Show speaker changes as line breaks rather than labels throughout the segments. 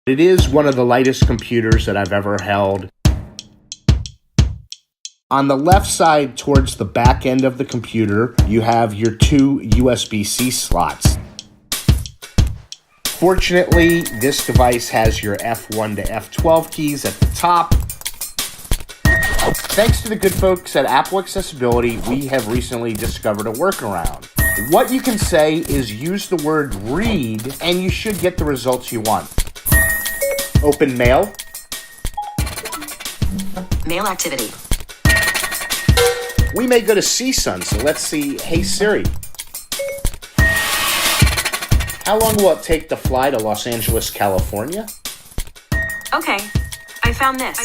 It is one of the lightest computers that I've ever held. On the left side towards the back end of the computer, you have your two USB-C slots. Fortunately, this device has your F1 to F12 keys at the top. Thanks to the good folks at Apple Accessibility, we have recently discovered a workaround. What you can say is use the word read, and you should get the results you want. Open Mail.
Mail activity.
We may go to CSUN, so let's see. Hey Siri, how long will it take to fly to Los Angeles, California?
Okay, I found this.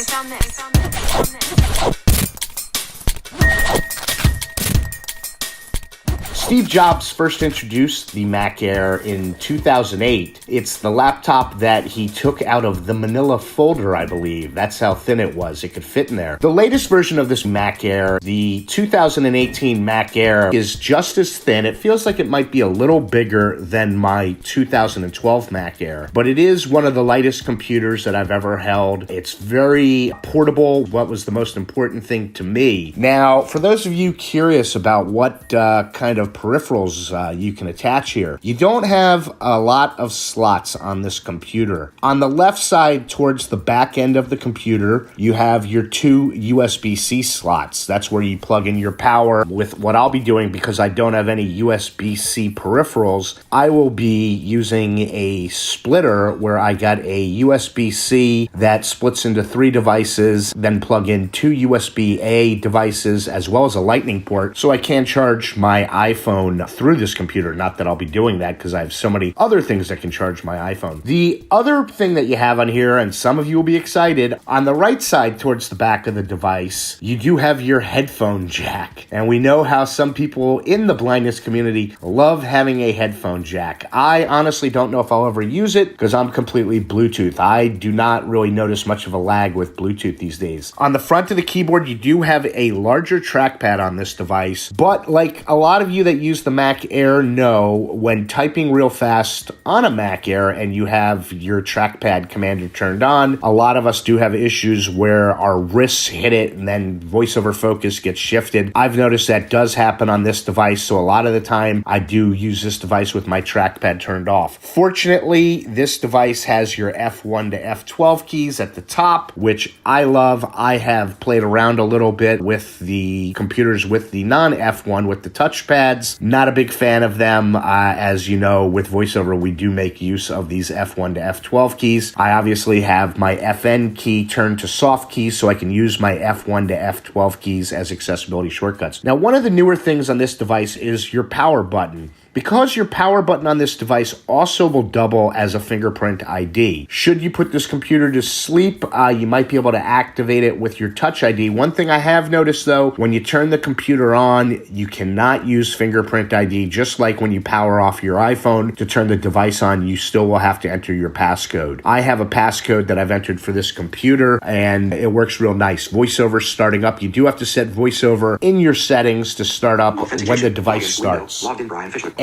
Steve Jobs first introduced the MacAir in 2008. It's the laptop that he took out of the manila folder, I believe. That's how thin it was. It could fit in there. The latest version of this MacAir, the 2018 MacAir, is just as thin. It feels like it might be a little bigger than my 2012 MacAir, but it is one of the lightest computers that I've ever held. It's very portable. What was the most important thing to me? Now, for those of you curious about what kind of peripherals you can attach here, you don't have a lot of slots on this computer. On the left side towards the back end of the computer, you have your two USB-C slots. That's where you plug in your power. With what I'll be doing, because I don't have any USB-C peripherals, I will be using a splitter where I got a USB-C that splits into 3 devices, then plug in 2 USB-A devices as well as a lightning port, so I can charge my iPhone through this computer. Not that I'll be doing that because I have so many other things that can charge my iPhone. The other thing that you have on here, and some of you will be excited, on the right side towards the back of the device, you do have your headphone jack. And we know how some people in the blindness community love having a headphone jack. I honestly don't know if I'll ever use it because I'm completely Bluetooth. I do not really notice much of a lag with Bluetooth these days. On the front of the keyboard, you do have a larger trackpad on this device, but like a lot of you that use the MacAir know, when typing real fast on a MacAir and you have your trackpad commander turned on, a lot of us do have issues where our wrists hit it and then voiceover focus gets shifted. I've noticed that does happen on this device, so a lot of the time I do use this device with my trackpad turned off. Fortunately, this device has your F1 to F12 keys at the top, which I love. I have played around a little bit with the computers with the non-F1 with the touchpads. Not a big fan of them. As you know, with VoiceOver, we do make use of these F1 to F12 keys. I obviously have my FN key turned to soft keys so I can use my F1 to F12 keys as accessibility shortcuts. Now, one of the newer things on this device is your power button. Because your power button on this device also will double as a fingerprint ID. Should you put this computer to sleep, you might be able to activate it with your Touch ID. One thing I have noticed though, when you turn the computer on, you cannot use fingerprint ID. Just like when you power off your iPhone to turn the device on, you still will have to enter your passcode. I have a passcode that I've entered for this computer and it works real nice. VoiceOver starting up, you do have to set VoiceOver in your settings to start up when the device starts.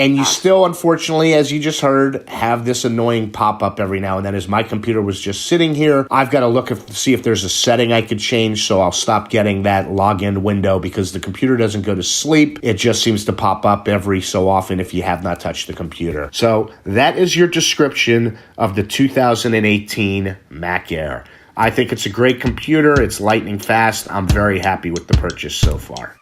And you still, unfortunately, as you just heard, have this annoying pop-up every now and then. As my computer was just sitting here, I've got to look to see if there's a setting I could change, so I'll stop getting that login window because the computer doesn't go to sleep. It just seems to pop up every so often if you have not touched the computer. So that is your description of the 2018 MacAir. I think it's a great computer. It's lightning fast. I'm very happy with the purchase so far.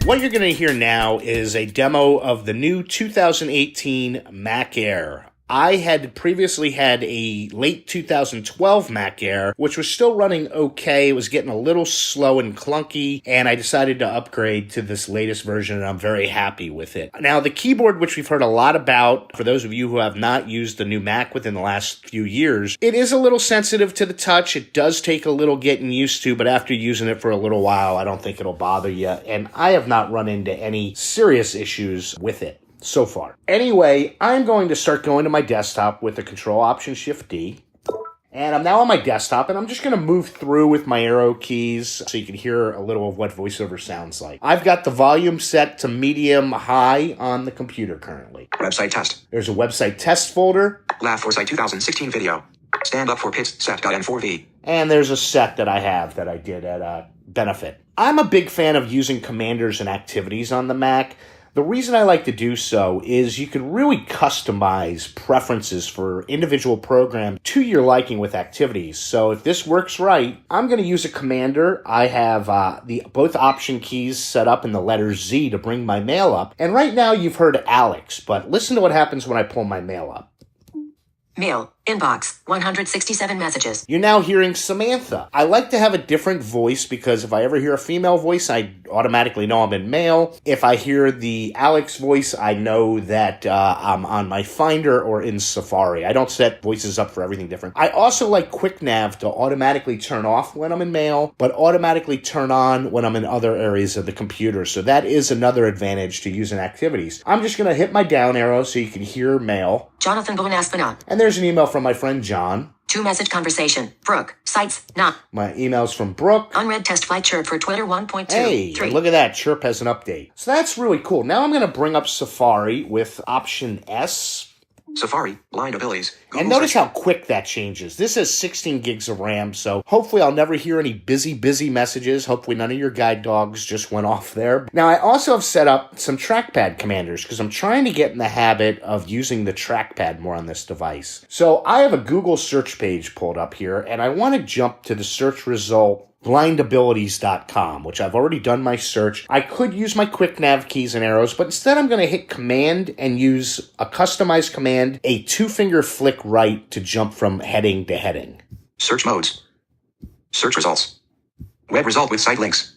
What you're going to hear now is a demo of the new 2018 MacAir. I had previously had a late 2012 MacAir, which was still running okay. It was getting a little slow and clunky, and I decided to upgrade to this latest version, and I'm very happy with it. Now, the keyboard, which we've heard a lot about, for those of you who have not used the new Mac within the last few years, it is a little sensitive to the touch. It does take a little getting used to, but after using it for a little while, I don't think it'll bother you, and I have not run into any serious issues with it so far. Anyway, I'm going to start going to my desktop with the Control-Option-Shift-D, And I'm now on my desktop, and I'm just going to move through with my arrow keys so you can hear a little of what VoiceOver sounds like. I've got the volume set to medium high on the computer currently.
Website test.
There's a website test folder.
Laugh Foresight 2016 video. Stand up for Pits set.n4v.
And there's a set that I have that I did at Benefit. I'm a big fan of using commanders and activities on the Mac. The reason I like to do so is you can really customize preferences for individual program to your liking with activities. So if this works right, I'm going to use a commander. I have both option keys set up in the letter Z to bring my mail up. And right now you've heard Alex, but listen to what happens when I pull my mail up.
Mail. Inbox. 167 messages.
You're now hearing Samantha. I like to have a different voice because if I ever hear a female voice, I automatically know I'm in mail. If I hear the Alex voice, I know that I'm on my Finder or in Safari. I don't set voices up for everything different. I also like QuickNav to automatically turn off when I'm in mail, but automatically turn on when I'm in other areas of the computer. So that is another advantage to using activities. I'm just going to hit my down arrow so you can hear mail.
Jonathan Boone Aspinall.
And there's an email from my friend John.
2-message conversation. Brooke. Sites. Not.
My email's from Brooke.
Unread test flight chirp for Twitter 1.2.
Hey,
3.
Look at that. Chirp has an update. So that's really cool. Now I'm going to bring up Safari with option S.
Safari, blind abilities. Google
And notice
search.
how quick that changes. This has 16 gigs of RAM, so hopefully I'll never hear any busy messages. Hopefully none of your guide dogs just went off there. Now, I also have set up some trackpad commanders because I'm trying to get in the habit of using the trackpad more on this device. So I have a Google search page pulled up here, and I want to jump to the search result blindabilities.com, which I've already done my search. I could use my quick nav keys and arrows, but instead I'm going to hit command and use a customized command, a 2-finger flick right to jump from heading to heading.
Search modes. Search results. Web result with site links.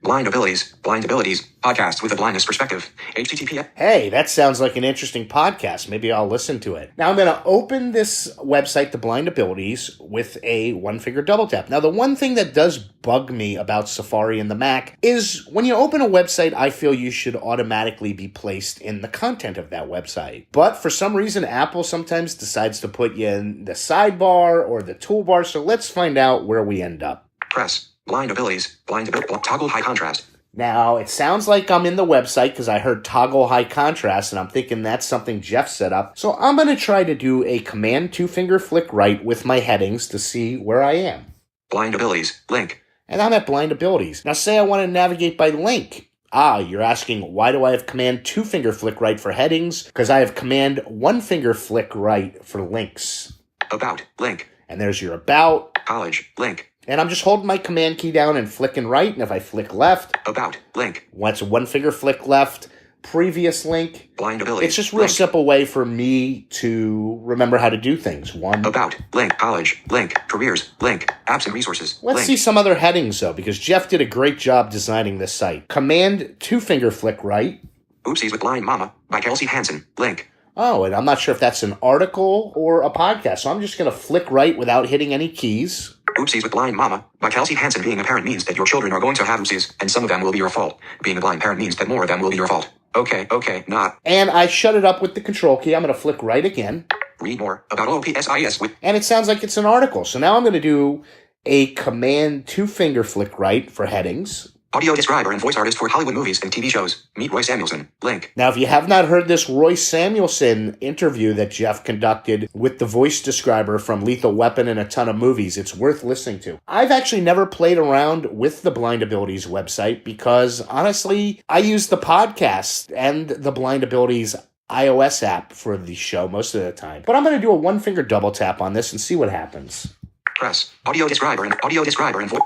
Blind abilities, podcast with a blindness perspective. HTTPS.
Hey, that sounds like an interesting podcast. Maybe I'll listen to it. Now I'm going to open this website, The Blind Abilities, with a 1-finger double tap. Now the one thing that does bug me about Safari and the Mac is when you open a website, I feel you should automatically be placed in the content of that website. But for some reason, Apple sometimes decides to put you in the sidebar or the toolbar. So let's find out where we end up.
Press. Blind abilities, toggle high contrast.
Now, it sounds like I'm in the website because I heard toggle high contrast, and I'm thinking that's something Jeff set up. So I'm going to try to do a command 2-finger flick right with my headings to see where I am.
Blind abilities, link.
And I'm at blind abilities. Now, say I want to navigate by link. You're asking, why do I have command 2-finger flick right for headings? Because I have command 1-finger flick right for links.
About, link.
And there's your about.
College, link.
And I'm just holding my command key down and flicking right. And if I flick left,
about, link.
Once 1-finger flick left, previous link.
Blind abilities.
It's just a real
link.
simple way for me to remember how to do things.
About, link. College, link. Careers, link. Apps and resources,
Let's
link.
see some other headings, though, because Jeff did a great job designing this site. Command 2-finger flick right.
Oopsies with Blind Mama by Kelsey Hansen, link.
Oh, and I'm not sure if that's an article or a podcast, so I'm just going to flick right without hitting any keys.
Oopsies with Blind Mama by Kelsey Hansen. Being a parent means that your children are going to have oopsies, and some of them will be your fault. Being a blind parent means that more of them will be your fault. Okay, not.
And I shut it up with the control key. I'm going to flick right again.
Read more about OPSIS with...
And it sounds like it's an article. So now I'm going to do a command 2-finger flick right for headings.
Audio describer and voice artist for Hollywood movies and TV shows. Meet Roy Samuelson, link.
Now, if you have not heard this Roy Samuelson interview that Jeff conducted with the voice describer from Lethal Weapon and a ton of movies, it's worth listening to. I've actually never played around with the Blind Abilities website because, honestly, I use the podcast and the Blind Abilities iOS app for the show most of the time. But I'm going to do a 1-finger double tap on this and see what happens.
Press. Audio describer and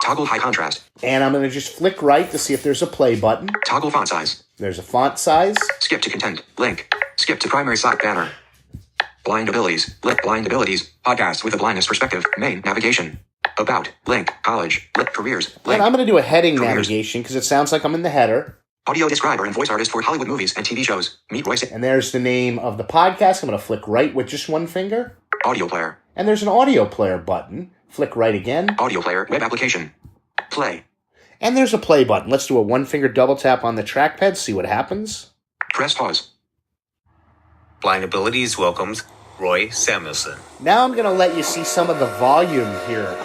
toggle high contrast.
And I'm going to just flick right to see if there's a play button.
Toggle font size.
There's a font size.
Skip to content. Link. Skip to primary site banner. Blind abilities. Link. Blind abilities. Podcast with a blindness perspective. Main navigation. About. Link. College. Link. Careers. Link.
And I'm going to do a heading
Careers.
navigation because it sounds like I'm in the header.
Audio describer and voice artist for Hollywood movies and TV shows. Meet Roy.
And there's the name of the podcast. I'm going to flick right with just 1 finger.
Audio player.
And there's an audio player button. Flick right again.
Audio player. Web application. Play.
And there's a play button. Let's do a 1-finger double tap on the trackpad, see what happens.
Press pause.
Blind Abilities welcomes Roy Samuelson.
Now I'm going to let you see some of the volume here,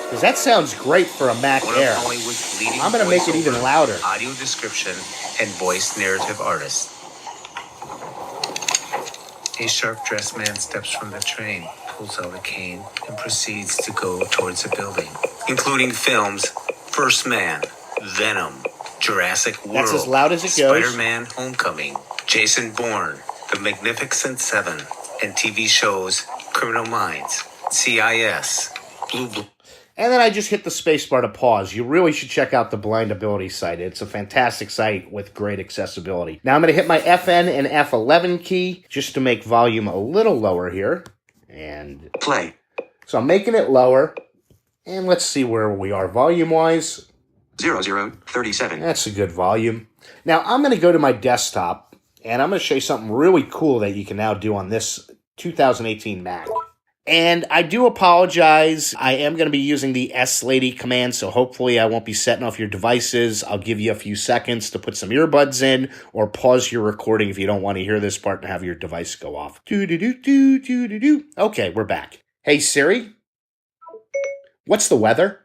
because that sounds great for a Mac
One
Air.
of Hollywood's leading
I'm going to make it even
voiceover,
louder.
audio description, and voice narrative artists. A sharp-dressed man steps from the train, pulls out a cane, and proceeds to go towards a building, including films First Man, Venom, Jurassic World,
That's as loud as it goes.
Spider-Man Homecoming, Jason Bourne, The Magnificent Seven, and TV shows Criminal Minds, CIS, Blue.
And then I just hit the spacebar to pause. You really should check out the Blindability site. It's a fantastic site with great accessibility. Now I'm going to hit my FN and F11 key just to make volume a little lower here. And
Play.
so I'm making it lower. And let's see where we are volume-wise.
0037.
That's a good volume. Now I'm going to go to my desktop, and I'm going to show you something really cool that you can now do on this 2018 Mac. And I do apologize. I am going to be using the S-Lady command, so hopefully I won't be setting off your devices. I'll give you a few seconds to put some earbuds in or pause your recording if you don't want to hear this part and have your device go off. Do-do-do-do-do-do-do. Okay, we're back. Hey, Siri, what's the weather?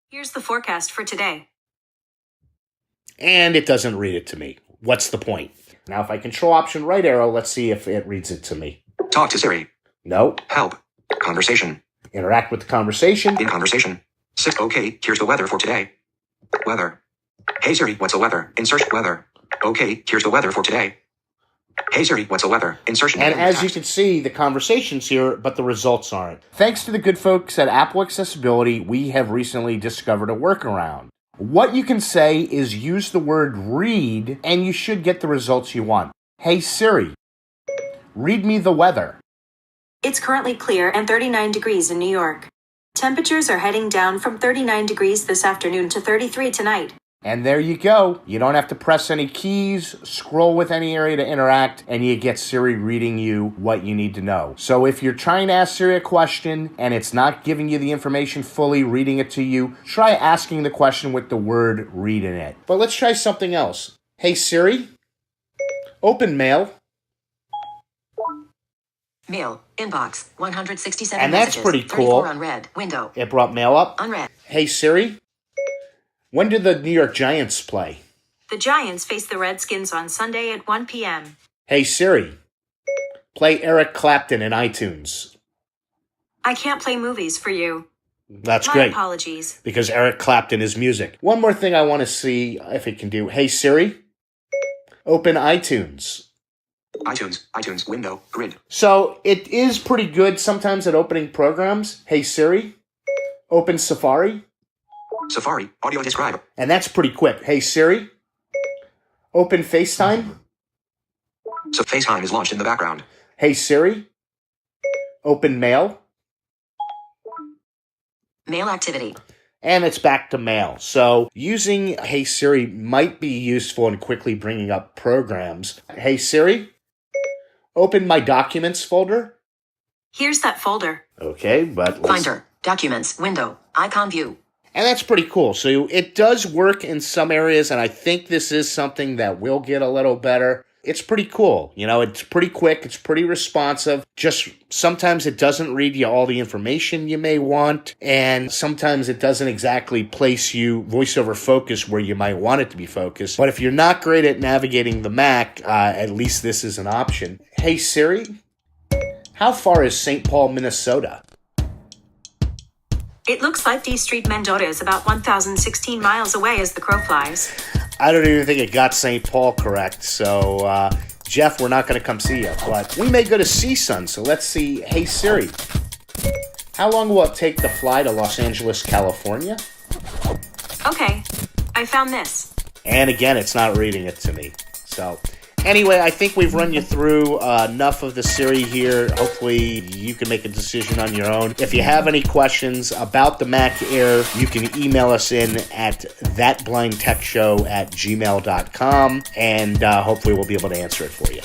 Here's the forecast for today.
And it doesn't read it to me. What's the point? Now, if I control Option right arrow, let's see if it reads it to me.
Talk to Siri.
Nope.
Help. Conversation.
Interact with the conversation.
In conversation. Okay, here's the weather for today. Weather. Hey Siri, what's the weather? Insert weather. Okay, here's the weather for today. Hey Siri, what's the weather? Insertion.
And as you can see, the conversation's here, but the results aren't. Thanks to the good folks at Apple Accessibility, we have recently discovered a workaround. What you can say is use the word read, and you should get the results you want. Hey Siri, read me the weather.
It's currently clear and 39 degrees in New York. Temperatures are heading down from 39 degrees this afternoon to 33 tonight.
And there you go. You don't have to press any keys, scroll with any area to interact, and you get Siri reading you what you need to know. So if you're trying to ask Siri a question and it's not giving you the information fully, reading it to you, try asking the question with the word read in it. But let's try something else. Hey Siri, open mail.
Mail. Inbox. 167
And that's
messages.
pretty cool.
34 unread. Window.
It brought mail up.
Unread.
Hey Siri, when did the New York Giants play?
The Giants face the Redskins on Sunday at 1 p.m.
Hey Siri, play Eric Clapton in iTunes.
I can't play movies for you.
That's
My
great.
apologies.
Because Eric Clapton is music. One more thing I want to see if it can do. Hey Siri, open iTunes.
iTunes, window, grid.
So it is pretty good sometimes at opening programs. Hey Siri, open Safari.
Safari, audio describe.
And that's pretty quick. Hey Siri, open FaceTime.
So FaceTime is launched in the background.
Hey Siri, open Mail.
Mail activity.
And it's back to mail. So using Hey Siri might be useful in quickly bringing up programs. Hey Siri, open my Documents folder.
Here's that folder.
Okay, but let's...
Finder. Documents. Window. Icon view.
And that's pretty cool. So it does work in some areas, and I think this is something that will get a little better. It's pretty cool. You know, it's pretty quick. It's pretty responsive. Just sometimes it doesn't read you all the information you may want, and sometimes it doesn't exactly place you voice over focus where you might want it to be focused. But if you're not great at navigating the Mac, at least this is an option. Hey Siri, how far is St. Paul, Minnesota?
It looks like D Street Mendota is about 1,016 miles away as the crow flies.
I don't even think it got St. Paul correct, so Jeff, we're not going to come see you, but we may go to CSUN, so let's see. Hey Siri, how long will it take to fly to Los Angeles, California?
Okay, I found this.
And again, it's not reading it to me. So anyway, I think we've run you through enough of the Siri here. Hopefully you can make a decision on your own. If you have any questions about the Mac Air, you can email us in at thatblindtechshow@gmail.com, and hopefully we'll be able to answer it for you.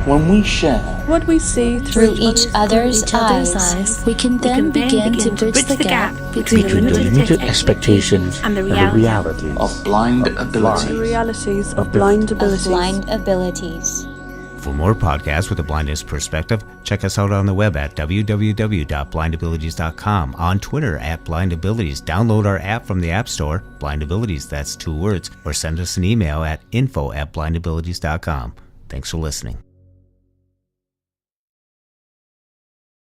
When we share
what we see
through each other's eyes, we can then begin to bridge the gap between
the limited expectations and the realities
of blind ability.
The realities of blind
abilities.
For more podcasts with a blindness perspective, check us out on the web at www.blindabilities.com, on Twitter at blindabilities. Download our app from the App Store, blindabilities, that's 2 words, or send us an email at info@blindabilities.com. Thanks for listening.